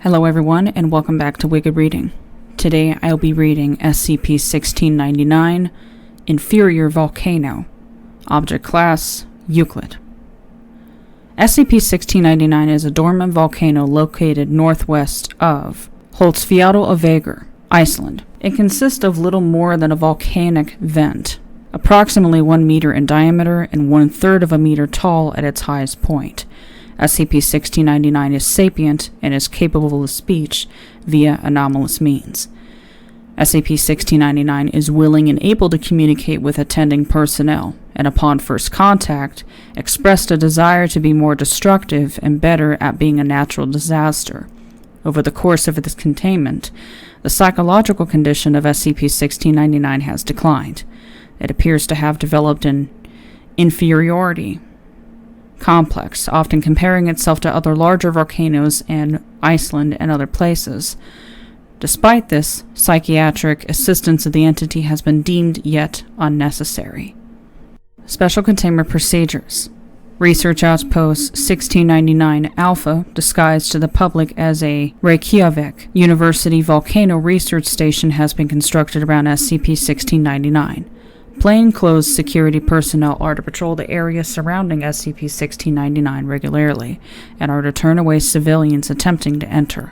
Hello everyone, and welcome back to Wicked Reading. Today I'll be reading SCP-1699, Inferior Volcano. Object Class, Euclid. SCP-1699 is a dormant volcano located northwest of Holtsfjallavager, Iceland. It consists of little more than a volcanic vent, approximately 1 meter in diameter and 1/3 of a meter tall at its highest point. SCP-1699 is sapient and is capable of speech via anomalous means. SCP-1699 is willing and able to communicate with attending personnel, and upon first contact, expressed a desire to be more destructive and better at being a natural disaster. Over the course of its containment, the psychological condition of SCP-1699 has declined. It appears to have developed an inferiority complex, often comparing itself to other larger volcanoes in Iceland and other places. Despite this, psychiatric assistance of the entity has been deemed yet unnecessary. Special Containment Procedures. Research Outpost 1699 Alpha, disguised to the public as a Reykjavik University volcano research station, has been constructed around SCP-1699. Plainclothes security personnel are to patrol the area surrounding SCP-1699 regularly, and are to turn away civilians attempting to enter.